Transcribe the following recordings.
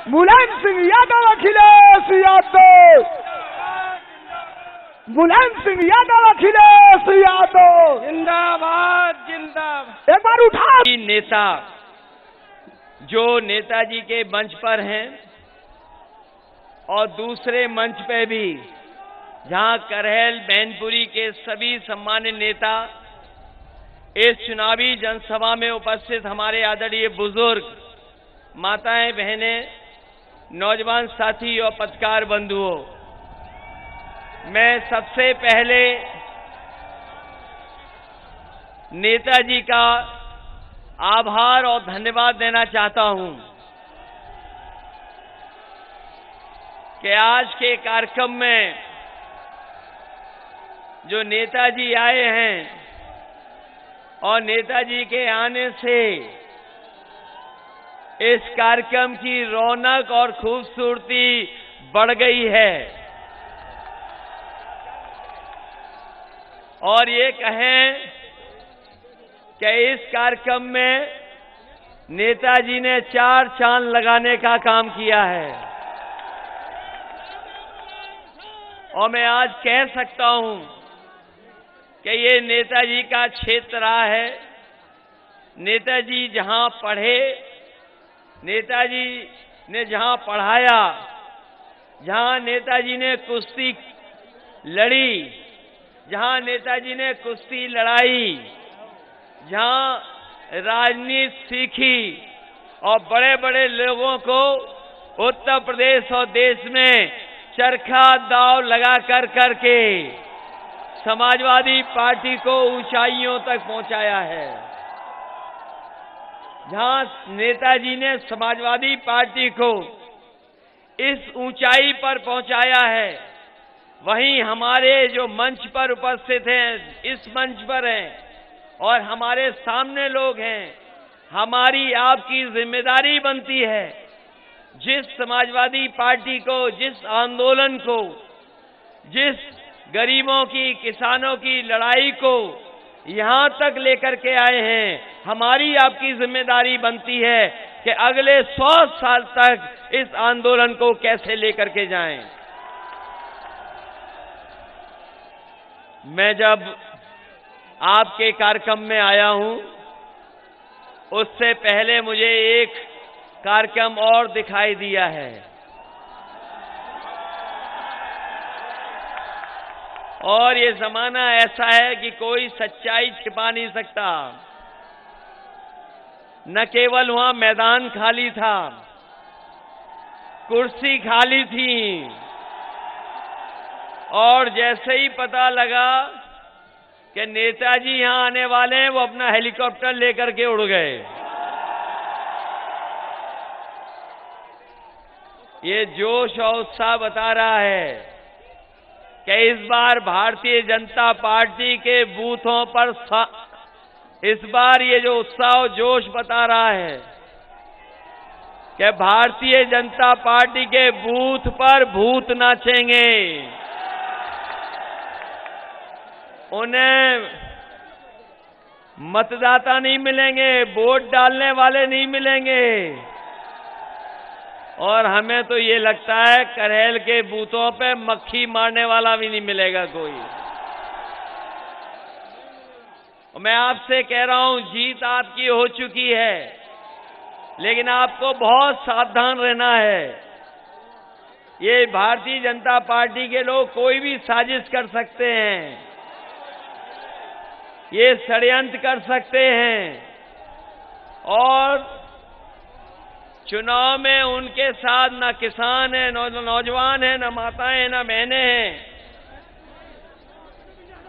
मुलायम सिंह यादव, अखिलेश यादव, मुलायम सिंह यादव, अखिलेश यादव जिंदाबाद जिंदाबाद। एक बार उठा। नेता जो नेताजी के मंच पर हैं और दूसरे मंच पे भी जहां करहल मैनपुरी के सभी सम्मानित नेता इस चुनावी जनसभा में उपस्थित हमारे आदरणीय बुजुर्ग, माताएं, बहनें, नौजवान साथी और पत्रकार बंधुओं, मैं सबसे पहले नेताजी का आभार और धन्यवाद देना चाहता हूं कि आज के कार्यक्रम में जो नेताजी आए हैं और नेताजी के आने से इस कार्यक्रम की रौनक और खूबसूरती बढ़ गई है। और ये कहें कि इस कार्यक्रम में नेताजी ने 4 चांद लगाने का काम किया है। और मैं आज कह सकता हूं कि ये नेताजी का क्षेत्र रहा है। नेताजी जहां पढ़े, नेताजी ने जहां पढ़ाया, जहां नेताजी ने कुश्ती लड़ी, जहां नेताजी ने कुश्ती लड़ाई, जहां राजनीति सीखी और बड़े बड़े लोगों को उत्तर प्रदेश और देश में चरखा दांव लगा करके समाजवादी पार्टी को ऊंचाइयों तक पहुंचाया है, जहां नेताजी ने समाजवादी पार्टी को इस ऊंचाई पर पहुंचाया है, वहीं हमारे जो मंच पर उपस्थित हैं, इस मंच पर हैं और हमारे सामने लोग हैं, हमारी आपकी जिम्मेदारी बनती है जिस समाजवादी पार्टी को, जिस आंदोलन को, जिस गरीबों की, किसानों की लड़ाई को यहां तक लेकर के आए हैं, हमारी आपकी जिम्मेदारी बनती है कि अगले 100 साल तक इस आंदोलन को कैसे लेकर के जाएं। मैं जब आपके कार्यक्रम में आया हूं, उससे पहले मुझे एक कार्यक्रम और दिखाई दिया है और ये जमाना ऐसा है कि कोई सच्चाई छिपा नहीं सकता। न केवल वहां मैदान खाली था, कुर्सी खाली थी और जैसे ही पता लगा कि नेताजी यहां आने वाले हैं, वो अपना हेलीकॉप्टर लेकर के उड़ गए। ये जोश और उत्साह बता रहा है कि इस बार भारतीय जनता पार्टी के बूथों पर इस बार ये जो उत्साह और जोश बता रहा है कि भारतीय जनता पार्टी के बूथ पर भूत नाचेंगे, उन्हें मतदाता नहीं मिलेंगे, वोट डालने वाले नहीं मिलेंगे और हमें तो ये लगता है करहल के बूथों पे मक्खी मारने वाला भी नहीं मिलेगा कोई। मैं आपसे कह रहा हूं, जीत आपकी हो चुकी है, लेकिन आपको बहुत सावधान रहना है। ये भारतीय जनता पार्टी के लोग कोई भी साजिश कर सकते हैं, ये षड्यंत्र कर सकते हैं और चुनाव में उनके साथ न किसान है, न नौजवान है, न माताएं हैं, न बहनें हैं,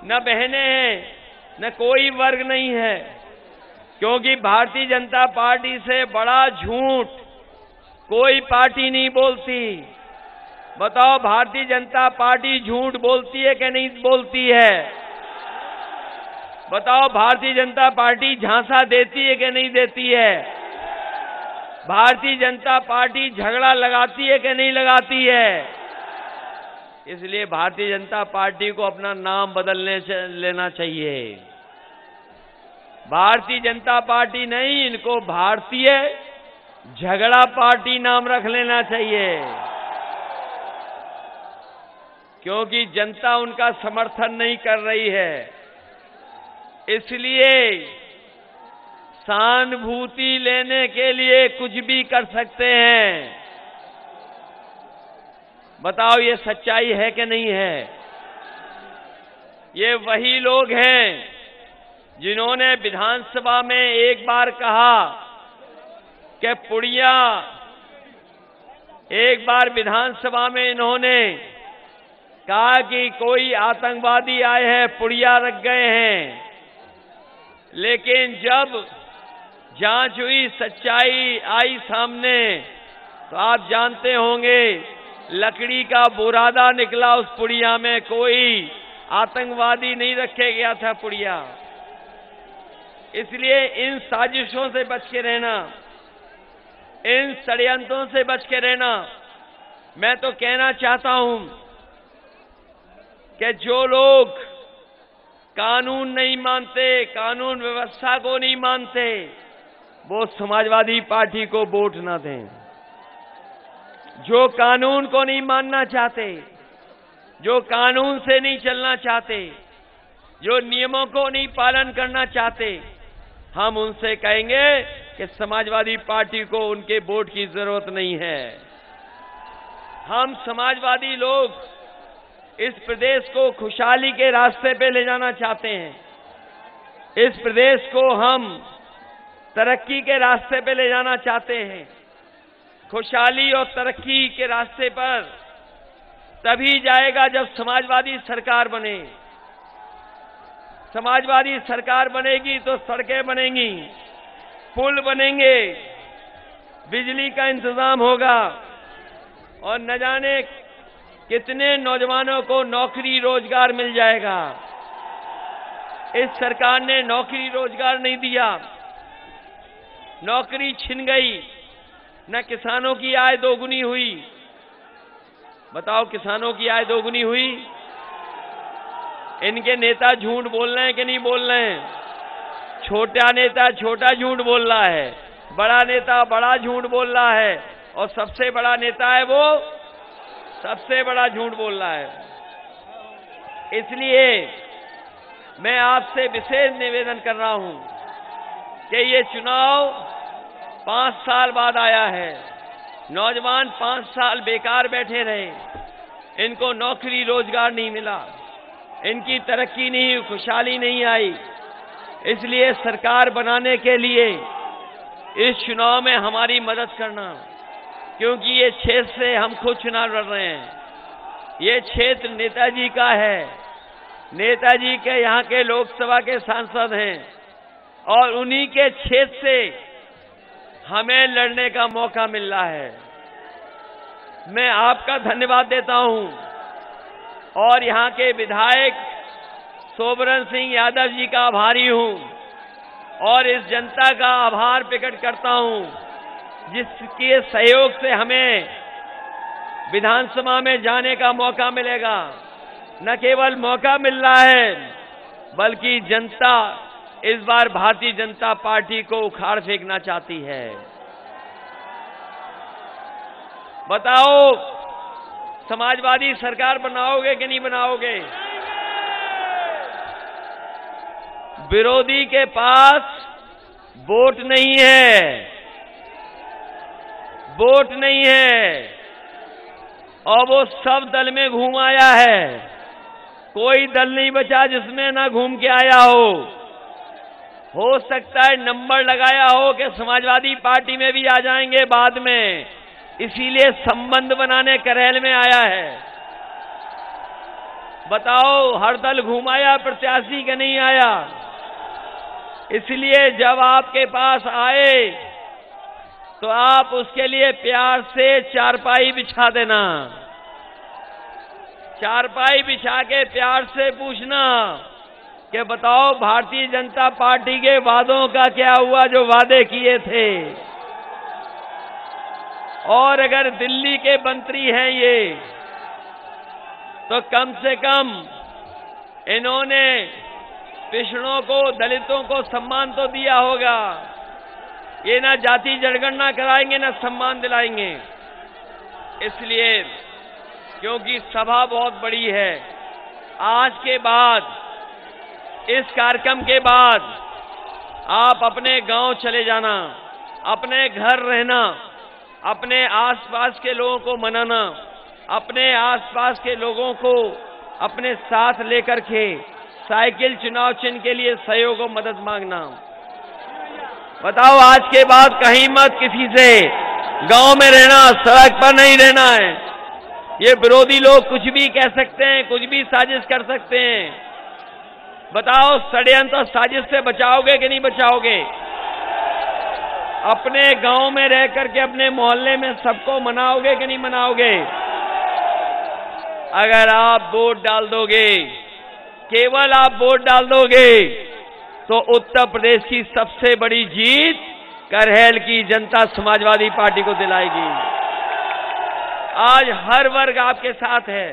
न बहनें हैं, न कोई वर्ग नहीं है, क्योंकि भारतीय जनता पार्टी से बड़ा झूठ कोई पार्टी नहीं बोलती। बताओ, भारतीय जनता पार्टी झूठ बोलती है कि नहीं बोलती है? बताओ, भारतीय जनता पार्टी झांसा देती है कि नहीं देती है? भारतीय जनता पार्टी झगड़ा लगाती है कि नहीं लगाती है? इसलिए भारतीय जनता पार्टी को अपना नाम बदलने लेना चाहिए। भारतीय जनता पार्टी नहीं, इनको भारतीय झगड़ा पार्टी नाम रख लेना चाहिए, क्योंकि जनता उनका समर्थन नहीं कर रही है। इसलिए सहानुभूति लेने के लिए कुछ भी कर सकते हैं। बताओ ये सच्चाई है कि नहीं है? ये वही लोग हैं जिन्होंने विधानसभा में एक बार कहा कि पुड़िया, एक बार विधानसभा में इन्होंने कहा कि कोई आतंकवादी आए हैं, पुड़िया रख गए हैं। लेकिन जब जांच हुई, सच्चाई आई सामने, तो आप जानते होंगे लकड़ी का बुरादा निकला उस पुड़िया में। कोई आतंकवादी नहीं रखे गया था पुड़िया। इसलिए इन साजिशों से बच के रहना, इन षड्यंत्रों से बच के रहना। मैं तो कहना चाहता हूं कि जो लोग कानून नहीं मानते, कानून व्यवस्था को नहीं मानते, वो समाजवादी पार्टी को वोट ना दें। जो कानून को नहीं मानना चाहते, जो कानून से नहीं चलना चाहते, जो नियमों को नहीं पालन करना चाहते, हम उनसे कहेंगे कि समाजवादी पार्टी को उनके वोट की जरूरत नहीं है। हम समाजवादी लोग इस प्रदेश को खुशहाली के रास्ते पे ले जाना चाहते हैं। इस प्रदेश को हम तरक्की के रास्ते पे ले जाना चाहते हैं। खुशहाली और तरक्की के रास्ते पर तभी जाएगा जब समाजवादी सरकार बने। समाजवादी सरकार बनेगी तो सड़कें बनेंगी, पुल बनेंगे, बिजली का इंतजाम होगा और न जाने कितने नौजवानों को नौकरी रोजगार मिल जाएगा। इस सरकार ने नौकरी रोजगार नहीं दिया, नौकरी छिन गई, न किसानों की आय दोगुनी हुई। बताओ किसानों की आय दोगुनी हुई? इनके नेता झूठ बोल रहे हैं कि नहीं बोल रहे हैं? छोटा नेता छोटा झूठ बोल रहा है, बड़ा नेता बड़ा झूठ बोल रहा है, और सबसे बड़ा नेता है वो सबसे बड़ा झूठ बोल रहा है। इसलिए मैं आपसे विशेष निवेदन कर रहा हूं कि ये चुनाव 5 साल बाद आया है। नौजवान 5 साल बेकार बैठे रहे, इनको नौकरी रोजगार नहीं मिला, इनकी तरक्की नहीं, खुशहाली नहीं आई। इसलिए सरकार बनाने के लिए इस चुनाव में हमारी मदद करना, क्योंकि ये क्षेत्र से हम खुद चुनाव लड़ रहे हैं। ये क्षेत्र नेताजी का है, नेताजी के यहाँ के लोकसभा के सांसद हैं, और उन्हीं के क्षेत्र से हमें लड़ने का मौका मिल रहा है। मैं आपका धन्यवाद देता हूं और यहाँ के विधायक सोबरन सिंह यादव जी का आभारी हूं, और इस जनता का आभार प्रकट करता हूं जिसके सहयोग से हमें विधानसभा में जाने का मौका मिलेगा। न केवल मौका मिल रहा है, बल्कि जनता इस बार भारतीय जनता पार्टी को उखाड़ फेंकना चाहती है। बताओ समाजवादी सरकार बनाओगे कि नहीं बनाओगे? विरोधी के पास वोट नहीं है, वोट नहीं है, और वो सब दल में घूम आया है। कोई दल नहीं बचा जिसमें ना घूम के आया हो सकता है नंबर लगाया हो कि समाजवादी पार्टी में भी आ जाएंगे बाद में, इसीलिए संबंध बनाने करेल में आया है। बताओ हर दल घुमाया प्रत्याशी का नहीं आया। इसलिए जब आपके पास आए तो आप उसके लिए प्यार से चारपाई बिछा देना, चारपाई बिछा के प्यार से पूछना कि बताओ भारतीय जनता पार्टी के वादों का क्या हुआ जो वादे किए थे। और अगर दिल्ली के मंत्री हैं ये, तो कम से कम इन्होंने पिछड़ों को, दलितों को सम्मान तो दिया होगा। ये ना जाति जनगणना कराएंगे ना सम्मान दिलाएंगे। इसलिए क्योंकि सभा बहुत बड़ी है, आज के बाद, इस कार्यक्रम के बाद आप अपने गांव चले जाना, अपने घर रहना, अपने आसपास के लोगों को मनाना, अपने आसपास के लोगों को अपने साथ लेकर के साइकिल चुनाव चिन्ह के लिए सहयोग और मदद मांगना। बताओ, आज के बाद कहीं मत किसी से गांव में रहना, सड़क पर नहीं रहना है। ये विरोधी लोग कुछ भी कह सकते हैं, कुछ भी साजिश कर सकते हैं। बताओ, षड्यंत्र और साजिश से बचाओगे कि नहीं बचाओगे? अपने गांव में रह करके अपने मोहल्ले में सबको मनाओगे कि नहीं मनाओगे? अगर आप वोट डाल दोगे, केवल आप वोट डाल दोगे, तो उत्तर प्रदेश की सबसे बड़ी जीत करहल की जनता समाजवादी पार्टी को दिलाएगी। आज हर वर्ग आपके साथ है।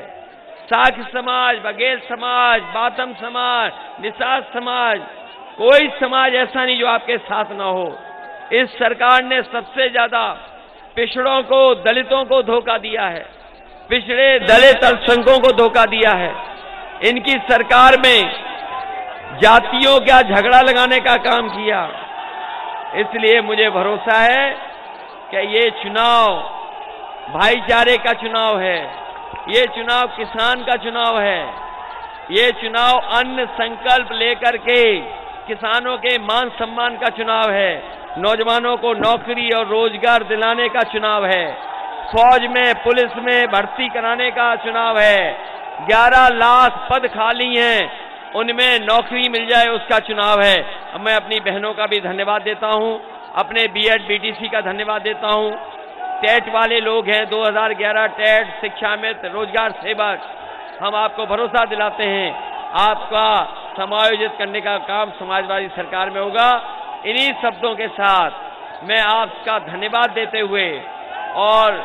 साख समाज, बघेल समाज, बाथम समाज, निषाद समाज, कोई समाज ऐसा नहीं जो आपके साथ ना हो। इस सरकार ने सबसे ज्यादा पिछड़ों को, दलितों को धोखा दिया है, पिछड़े दलित अल्पसंख्यकों को धोखा दिया है। इनकी सरकार में जातियों का झगड़ा लगाने का काम किया। इसलिए मुझे भरोसा है कि ये चुनाव भाईचारे का चुनाव है, ये चुनाव किसान का चुनाव है, ये चुनाव अन्न संकल्प लेकर के किसानों के मान सम्मान का चुनाव है, नौजवानों को नौकरी और रोजगार दिलाने का चुनाव है, फौज में, पुलिस में भर्ती कराने का चुनाव है, 11 लाख पद खाली हैं, उनमें नौकरी मिल जाए उसका चुनाव है। मैं अपनी बहनों का भी धन्यवाद देता हूं, अपने बीएड बीटीसी का धन्यवाद देता हूं। टेट वाले लोग हैं, 2011 टेट, शिक्षा मित्र, रोजगार सेवक, हम आपको भरोसा दिलाते हैं आपका समायोजित करने का काम समाजवादी सरकार में होगा। इन्हीं शब्दों के साथ मैं आपका धन्यवाद देते हुए और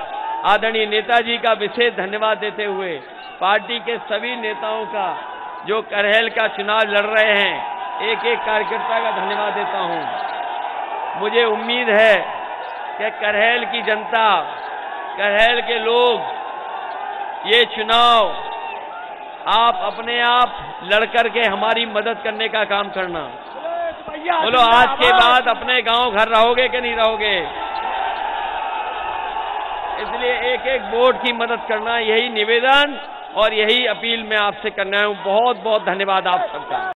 आदरणीय नेताजी का विशेष धन्यवाद देते हुए पार्टी के सभी नेताओं का जो करहल का चुनाव लड़ रहे हैं, एक एक कार्यकर्ता का धन्यवाद देता हूं। मुझे उम्मीद है कि करहल की जनता, करहल के लोग ये चुनाव आप अपने आप लड़कर के हमारी मदद करने का काम करना। बोलो, आज के बाद अपने गांव घर रहोगे कि नहीं रहोगे? इसलिए एक एक वोट की मदद करना, यही निवेदन और यही अपील मैं आपसे करना हूं। बहुत बहुत धन्यवाद आप सबका।